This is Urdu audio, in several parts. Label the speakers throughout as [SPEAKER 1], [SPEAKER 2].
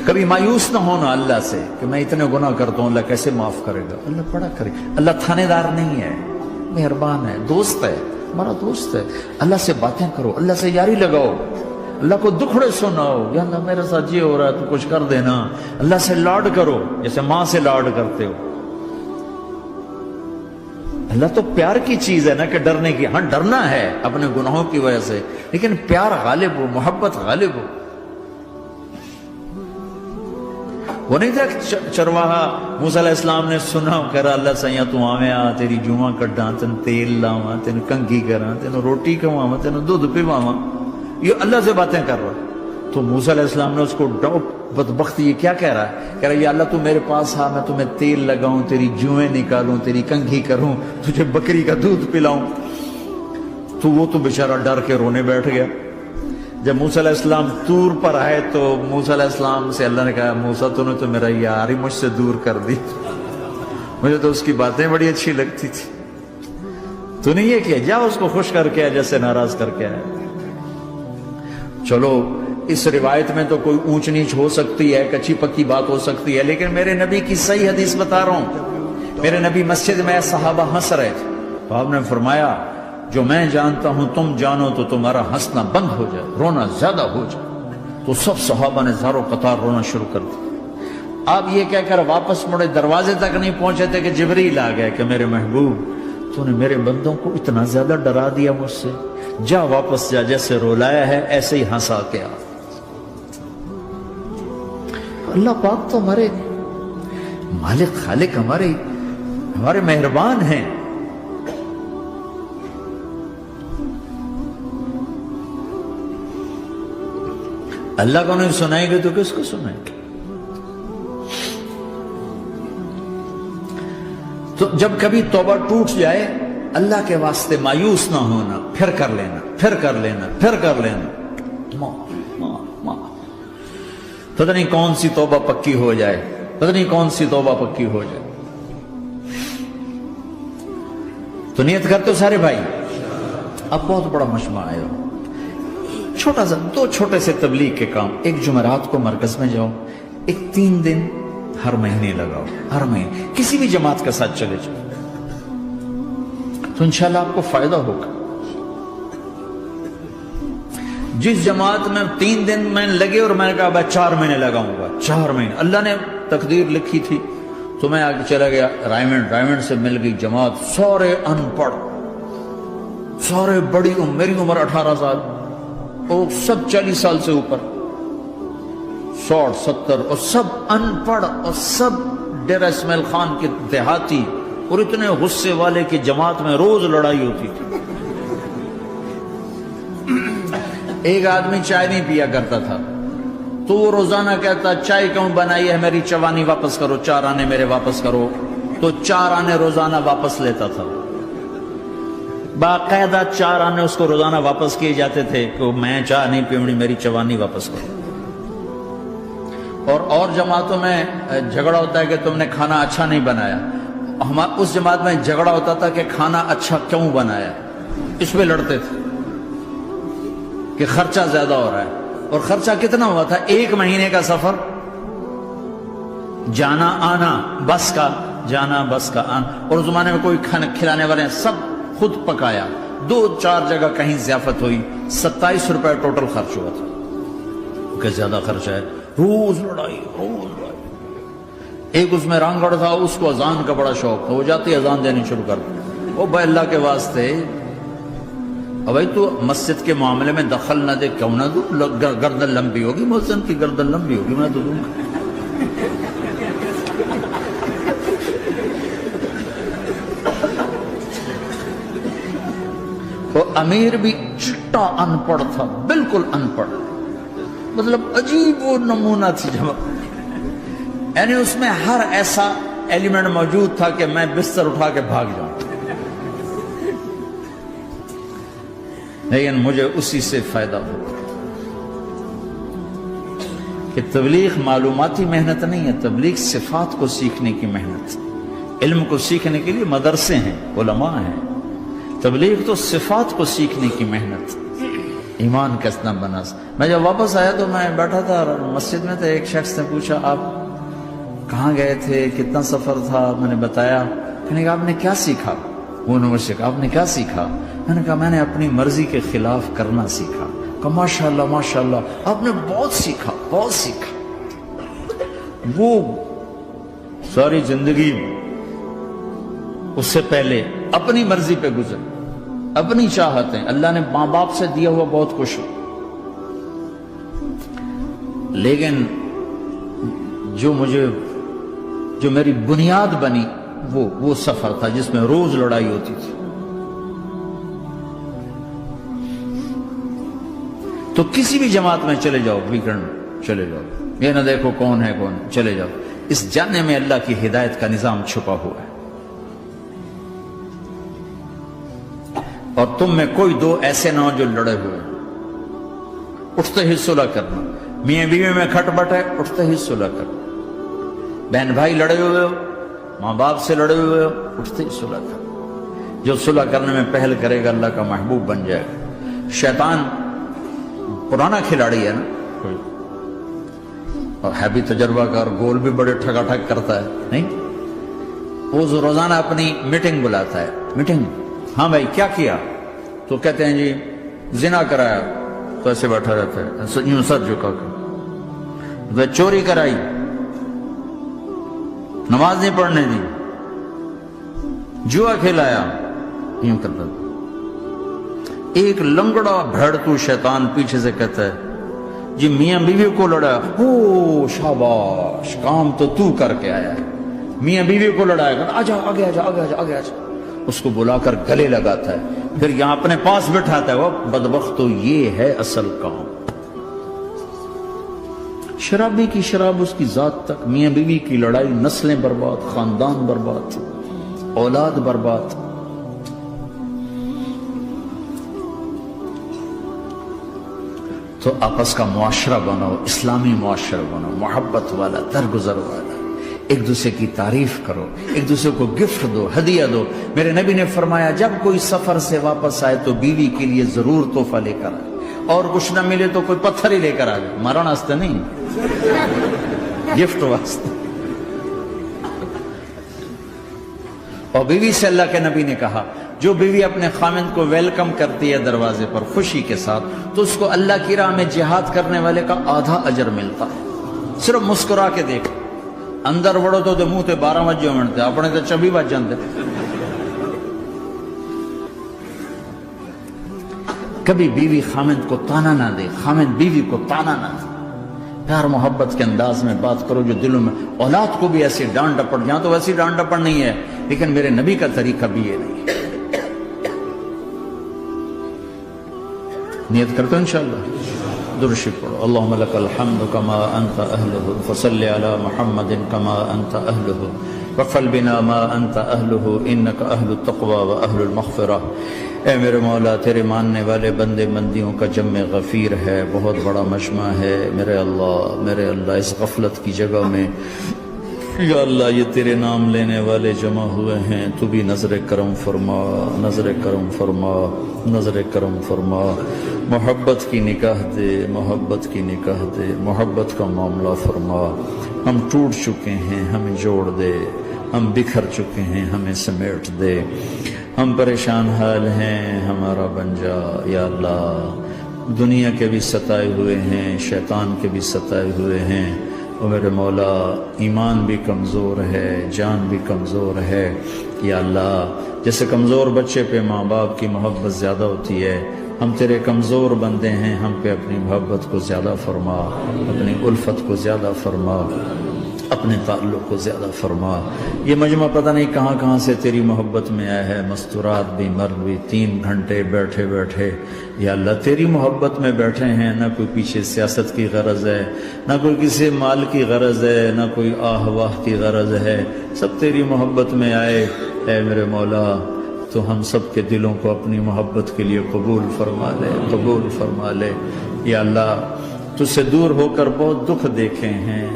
[SPEAKER 1] کبھی مایوس نہ ہونا اللہ سے کہ میں اتنے گناہ کرتا ہوں، اللہ کیسے معاف کرے گا؟ اللہ بڑا کرے. اللہ تھانے دار نہیں ہے، مہربان ہے، دوست ہے، ہمارا دوست ہے. اللہ سے باتیں کرو، اللہ سے یاری لگاؤ، اللہ کو دکھڑے سناؤ. یا اللہ میرے ساتھ یہ ہو رہا ہے تو کچھ کر دینا. اللہ سے لاڈ کرو جیسے ماں سے لاڈ کرتے ہو. اللہ تو پیار کی چیز ہے نا کہ ڈرنے کی. ہاں ڈرنا ہے اپنے گناہوں کی وجہ سے، لیکن پیار غالب ہو، محبت غالب ہو. وہ نہیں تھا چرواہا موسیٰ علیہ السلام نے سنا، کہہ رہا اللہ سیاں تو آویں آ تیری جوہاں کڈاں، تین تیل لاواں، تین کنگھی کراں، تین روٹی کھواواں، تین دودھ پیواواں. یہ اللہ سے باتیں کر رہا. تو موسیٰ علیہ السلام نے اس کو ڈاؤٹ، بدبخت یہ کیا کہہ رہا ہے؟ کہہ رہا ہے یا اللہ تو میرے پاس آ، میں تمہیں تیل لگاؤں، تیری جوئیں نکالوں، تیری کنگھی کروں، تجھے بکری کا دودھ پلاؤں. تو وہ تو بیچارہ ڈر کے رونے بیٹھ گیا. جب موسیٰ علیہ السلام طور پر آئے تو موسیٰ علیہ السلام سے اللہ نے کہا موسیٰ تو نے تو میرا یار ہی مجھ سے دور کر دی، مجھے تو اس کی باتیں بڑی اچھی لگتی تھی. تو نے یہ کیا، جا اس کو خوش کر کے جیسے ناراض کر کے آئے. چلو اس روایت میں تو کوئی اونچ نیچ ہو سکتی ہے، کچی پکی بات ہو سکتی ہے، لیکن میرے نبی کی صحیح حدیث بتا رہا ہوں. میرے نبی مسجد میں صحابہ ہنس رہے تھے تو آپ نے فرمایا جو میں جانتا ہوں تم جانو تو تمہارا ہنسنا بند ہو جائے، رونا زیادہ ہو جائے. تو سب صحابہ نے زاروں قطار رونا شروع کر دیا. آپ یہ کہہ کر واپس مڑے، دروازے تک نہیں پہنچے تھے کہ جبریل آ گئے کہ میرے محبوب تو نے میرے بندوں کو اتنا زیادہ ڈرا دیا مجھ سے، جا واپس جا، جیسے رولایا ہے ایسے ہی ہنسا کے آ. اللہ پاک تو ہمارے مالک خالق، ہمارے مہربان ہیں. اللہ کو نہیں سنائیں گے تو کس کو سنائیں گے؟ تو جب کبھی توبہ ٹوٹ جائے اللہ کے واسطے مایوس نہ ہونا، پھر کر لینا، پھر کر لینا، پھر کر لینا. پتہ نہیں کون سی توبہ پکی ہو جائے، پتہ نہیں کون سی توبہ پکی ہو جائے. تو نیت کرتے ہو سارے بھائی؟ اب بہت بڑا مجمع آئے ہو، چھوٹا سا دو چھوٹے سے تبلیغ کے کام. ایک جمعرات کو مرکز میں جاؤ، ایک 3 دن ہر مہینے لگاؤ، ہر مہینے کسی بھی جماعت کے ساتھ چلے جاؤ تو انشاءاللہ آپ کو فائدہ ہوگا. جس جماعت میں 3 دن میں لگے اور میں نے کہا 4 مہینے لگاؤں گا، 4 مہینے اللہ نے تقدیر لکھی تھی تو میں آگے چلا گیا. رائمنڈ سے مل گئی جماعت، سارے ان پڑھ، سارے بڑی عمر، میری عمر 18 سال اور سب 40 سال سے اوپر، 60 70 اور سب ان پڑھ اور سب ڈیرہ اسماعیل خان کے دیہاتی اور اتنے غصے والے کہ جماعت میں روز لڑائی ہوتی تھی. ایک آدمی چائے نہیں پیا کرتا تھا تو وہ روزانہ کہتا چائے کیوں بنائی ہے میری چوانی واپس کرو، 4 آنے میرے واپس کرو. تو 4 آنے روزانہ واپس لیتا تھا، باقاعدہ 4 آنے اس کو روزانہ واپس کیے جاتے تھے کہ میں چائے نہیں پیونی، میری چوانی واپس کرو. اور جماعتوں میں جھگڑا ہوتا ہے کہ تم نے کھانا اچھا نہیں بنایا. اس جماعت میں جھگڑا ہوتا تھا کہ کھانا اچھا کیوں بنایا، اس پہ لڑتے تھے کہ خرچہ زیادہ ہو رہا ہے. اور خرچہ کتنا ہوا تھا؟ 1 مہینے کا سفر، جانا آنا، بس کا جانا بس کا آنا. اور اس زمانے میں کوئی کھانا کھلانے والے ہیں، سب خود پکایا. 2-4 جگہ کہیں ضیافت ہوئی، 27 روپے ٹوٹل خرچ ہوا تھا. کہ زیادہ خرچہ ہے، روز لڑائی، روز لڑائی. ایک اس میں رانگڑ تھا، اس کو اذان کا بڑا شوق تھا، وہ جاتی اذان دینی شروع کر دی. وہ بھائی اللہ کے واسطے بھائی تو مسجد کے معاملے میں دخل نہ دے، کیوں نہ دوں؟ گردن لمبی ہوگی، مؤذن کی گردن لمبی ہوگی، میں تو دوں گا. وہ امیر بھی چھٹا ان پڑھ تھا، بالکل ان پڑھ، مطلب عجیب وہ نمونہ تھی جماعت. یعنی اس میں ہر ایسا ایلیمنٹ موجود تھا کہ میں بستر اٹھا کے بھاگ جاؤں، لیکن مجھے اسی سے فائدہ ہو کہ تبلیغ معلوماتی محنت نہیں ہے، تبلیغ صفات کو سیکھنے کی محنت. علم کو سیکھنے کے لیے مدرسے ہیں، علماء ہیں، تبلیغ تو صفات کو سیکھنے کی محنت. ایمان کیسنا بنا. میں جب واپس آیا تو میں بیٹھا تھا مسجد میں، تو ایک شخص نے پوچھا آپ کہاں گئے تھے، کتنا سفر تھا؟ میں نے بتایا. کہنے کہا آپ نے کیا سیکھا؟ وہ نے مجھ سے کہا آپ نے کیا سیکھا؟ میں نے کہا میں نے اپنی مرضی کے خلاف کرنا سیکھا. کہا ماشاءاللہ ماشاءاللہ آپ نے بہت سیکھا بہت سیکھا. وہ ساری زندگی اس سے پہلے اپنی مرضی پہ گزر، اپنی چاہتیں، اللہ نے ماں باپ سے دیا ہوا بہت کچھ، لیکن جو میری بنیاد بنی وہ سفر تھا جس میں روز لڑائی ہوتی تھی. تو کسی بھی جماعت میں چلے جاؤ، ویکنڈ چلے جاؤ، یہ نہ دیکھو کون ہے کون، چلے جاؤ. اس جاننے میں اللہ کی ہدایت کا نظام چھپا ہوا ہے. اور تم میں کوئی دو ایسے نہ ہو جو لڑے ہوئے، اٹھتے ہی صلح کرنا. میاں بیوی میں کھٹ بٹ ہے، اٹھتے ہی صلح کرنا. بہن بھائی لڑے ہوئے ہو، ماں باپ سے لڑے ہوئے ہو، اٹھتے ہی صلح کرنا. جو صلح کرنے میں پہل کرے گا اللہ کا محبوب بن جائے گا. شیطان پرانا کھلاڑی ہے نا کوئی، اور ہے بھی تجربہ کار، گول بھی بڑے ٹھگا ٹھگ کرتا ہے نہیں. وہ روزانہ اپنی میٹنگ بلاتا ہے. میٹنگ، ہاں بھائی کیا کیا؟ تو کہتے ہیں جی زنا کرایا، تو ایسے بیٹھا رہتا ہے یوں سر جھکا کر. چوری کرائی، نماز نہیں پڑھنے دی، جوا کھلایا، یوں کرتا. ایک لنگڑا بھیڑتو شیطان پیچھے سے کہتا ہے جی میاں بیوی کو لڑایا، او شاباش کام تو کر کے آیا ہے. میاں بیوی کو لڑایا، آجا آگے آجا آگے آجا آگے آجا. اس کو بلا کر گلے لگاتا ہے، پھر یہاں اپنے پاس بٹھاتا ہے. وہ بدبخت تو یہ ہے اصل کام. شرابی کی شراب اس کی ذات تک، میاں بیوی کی لڑائی، نسلیں برباد، خاندان برباد، اولاد برباد. تو آپس کا معاشرہ بناؤ، اسلامی معاشرہ بناؤ، محبت والا، درگزر والا. ایک دوسرے کی تعریف کرو، ایک دوسرے کو گفٹ دو، ہدیہ دو. میرے نبی نے فرمایا جب کوئی سفر سے واپس آئے تو بیوی کے لیے ضرور تحفہ لے کر آئے، اور کچھ نہ ملے تو کوئی پتھر ہی لے کر آئے. مارن واسطے نہیں، گفٹ واسطے. اور بیوی سے اللہ کے نبی نے کہا جو بیوی اپنے خامند کو ویلکم کرتی ہے دروازے پر خوشی کے ساتھ، تو اس کو اللہ کی راہ میں جہاد کرنے والے کا آدھا اجر ملتا ہے. صرف مسکرا کے دیکھ، اندر وڑو تو منہ تے 12 بجے منتے، اپنے تو 24 بج جاندے. کبھی بیوی خامند کو تانا نہ دے، خامند بیوی کو تانا نہ دے. پیار محبت کے انداز میں بات کرو جو دلوں میں. اولاد کو بھی ایسی ڈانٹ ڈپٹ، یہاں تو ویسی ڈانٹ ڈپٹ نہیں ہے، لیکن میرے نبی کا طریقہ بھی یہ نہیں ہے. نیت کرتے ہو انشاءاللہ، درود شریف پڑھو. اللہم لک الحمد کما انت اہلہ، فصل علی محمد کما انت اہلہ، وفعل بنا ما انت اہلہ، انک اہل التقوی و اہل المغفرہ. اے میرے مولا، تیرے ماننے والے بندے بندیوں کا جمع غفیر ہے، بہت بڑا مجمع ہے. میرے اللہ اس غفلت کی جگہ میں یا اللہ یہ تیرے نام لینے والے جمع ہوئے ہیں، تو بھی نظر کرم فرما، نظر کرم فرما، نظر کرم فرما. محبت کی نکاح دے، محبت کی نکاح دے، محبت کا معاملہ فرما. ہم ٹوٹ چکے ہیں، ہمیں جوڑ دے. ہم بکھر چکے ہیں، ہمیں سمیٹ دے. ہم پریشان حال ہیں، ہمارا بن جا یا اللہ. دنیا کے بھی ستائے ہوئے ہیں، شیطان کے بھی ستائے ہوئے ہیں. اور میرے مولا ایمان بھی کمزور ہے، جان بھی کمزور ہے یا اللہ. جیسے کمزور بچے پہ ماں باپ کی محبت زیادہ ہوتی ہے، ہم تیرے کمزور بندے ہیں، ہم پہ اپنی محبت کو زیادہ فرما، اپنی الفت کو زیادہ فرما، اپنے تعلق کو زیادہ فرما. یہ مجمع پتہ نہیں کہاں کہاں سے تیری محبت میں آیا ہے. مستورات بھی، مرد بھی، 3 گھنٹے بیٹھے بیٹھے یا اللہ تیری محبت میں بیٹھے ہیں. نہ کوئی پیچھے سیاست کی غرض ہے، نہ کوئی کسی مال کی غرض ہے، نہ کوئی آہ واہ کی غرض ہے. سب تیری محبت میں آئے. اے میرے مولا تو ہم سب کے دلوں کو اپنی محبت کے لیے قبول فرما لے، قبول فرما لے. یا اللہ تجھ سے دور ہو کر بہت دکھ دیکھے ہیں،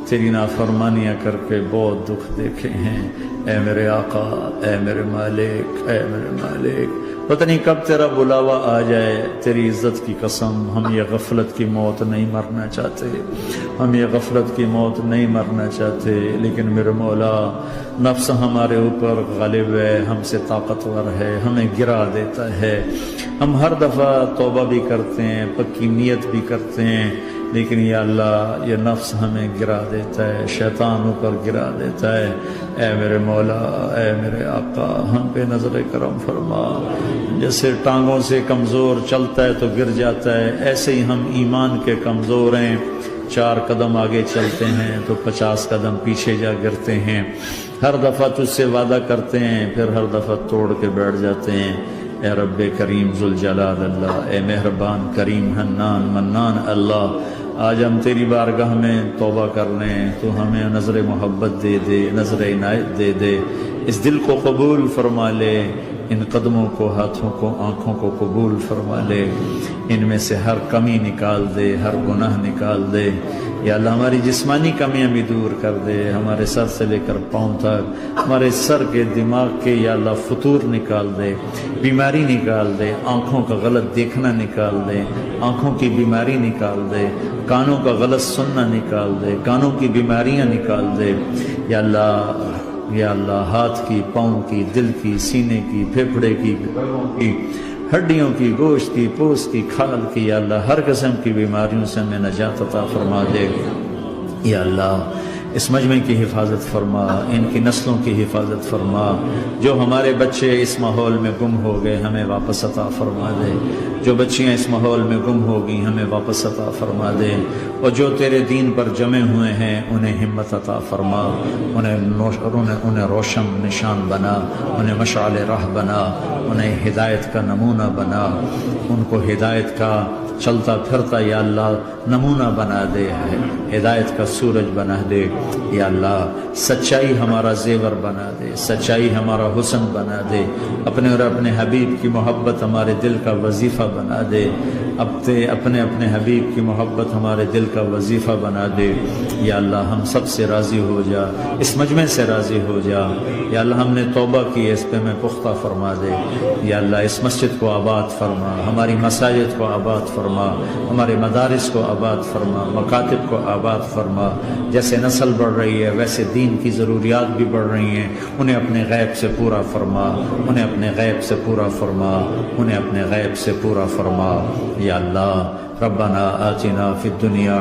[SPEAKER 1] تیری نافرمانیاں کر کے بہت دکھ دیکھے ہیں، اے میرے آقا، اے میرے مالک، اے میرے مالک، پتہ نہیں کب تیرا بلاوا آ جائے، تیری عزت کی قسم ہم یہ غفلت کی موت نہیں مرنا چاہتے، ہم یہ غفلت کی موت نہیں مرنا چاہتے، لیکن میرے مولا نفس ہمارے اوپر غالب ہے، ہم سے طاقتور ہے، ہمیں گرا دیتا ہے، ہم ہر دفعہ توبہ بھی کرتے ہیں، پکی نیت بھی کرتے ہیں، لیکن یا اللہ یہ نفس ہمیں گرا دیتا ہے، شیطان اوپر گرا دیتا ہے، اے میرے مولا، اے میرے آقا، ہم پہ نظر کرم فرما، جیسے ٹانگوں سے کمزور چلتا ہے تو گر جاتا ہے، ایسے ہی ہم ایمان کے کمزور ہیں، 4 قدم آگے چلتے ہیں تو 50 قدم پیچھے جا گرتے ہیں، ہر دفعہ تجھ سے وعدہ کرتے ہیں پھر ہر دفعہ توڑ کے بیٹھ جاتے ہیں، اے رب کریم ذوالجلال اللہ، اے مہربان کریم حنان منان اللہ، آج ہم تیری بارگاہ میں توبہ کر لیں، تو ہمیں نظر محبت دے دے، نظر عنایت دے دے، اس دل کو قبول فرما لے، ان قدموں کو، ہاتھوں کو، آنکھوں کو قبول فرما لے، ان میں سے ہر کمی نکال دے، ہر گناہ نکال دے، یا اللہ ہماری جسمانی کمیاں بھی دور کر دے، ہمارے سر سے لے کر پاؤں تک، ہمارے سر کے دماغ کے یا اللہ فطور نکال دے، بیماری نکال دے، آنکھوں کا غلط دیکھنا نکال دے، آنکھوں کی بیماری نکال دے، کانوں کا غلط سننا نکال دے، کانوں کی بیماریاں نکال دے، یا اللہ، یا اللہ ہاتھ کی، پاؤں کی، دل کی، سینے کی، پھیپھڑے کی، گردوں کی، ہڈیوں کی، گوشت کی، پوست کی، کھال کی، یا اللہ ہر قسم کی بیماریوں سے ہمیں نجات عطا فرما دے، یا اللہ اس مجمع کی حفاظت فرما، ان کی نسلوں کی حفاظت فرما، جو ہمارے بچے اس ماحول میں گم ہو گئے ہمیں واپس عطا فرما دے، جو بچیاں اس ماحول میں گم ہو گئی ہمیں واپس عطا فرما دے، اور جو تیرے دین پر جمع ہوئے ہیں انہیں ہمت عطا فرما، انہیں روشن نشان بنا، انہیں مشعل راہ بنا، انہیں ہدایت کا نمونہ بنا، ان کو ہدایت کا چلتا پھرتا یا اللہ نمونہ بنا دے، ہدایت کا سورج بنا دے، یا اللہ سچائی ہمارا زیور بنا دے، سچائی ہمارا حسن بنا دے، اپنے اور اپنے حبیب کی محبت ہمارے دل کا وظیفہ بنا دے، اپنے حبیب کی محبت ہمارے دل کا وظیفہ بنا دے، یا اللہ ہم سب سے راضی ہو جا، اس مجمع سے راضی ہو جا، یا اللہ ہم نے توبہ کی، اس پہ میں پختہ فرما دے، یا اللہ اس مسجد کو آباد فرما، ہماری مساجد کو آباد فرما، ہمارے مدارس کو آباد فرما، مکاتب کو آباد فرما، جیسے نسل بڑھ رہی ہے ویسے دین کی ضروریات بھی بڑھ رہی ہیں، انہیں اپنے غیب سے پورا فرما، انہیں اپنے غیب سے پورا فرما، انہیں اپنے غیب سے پورا فرما، یا اللہ ربنا آتنا فی الدنیا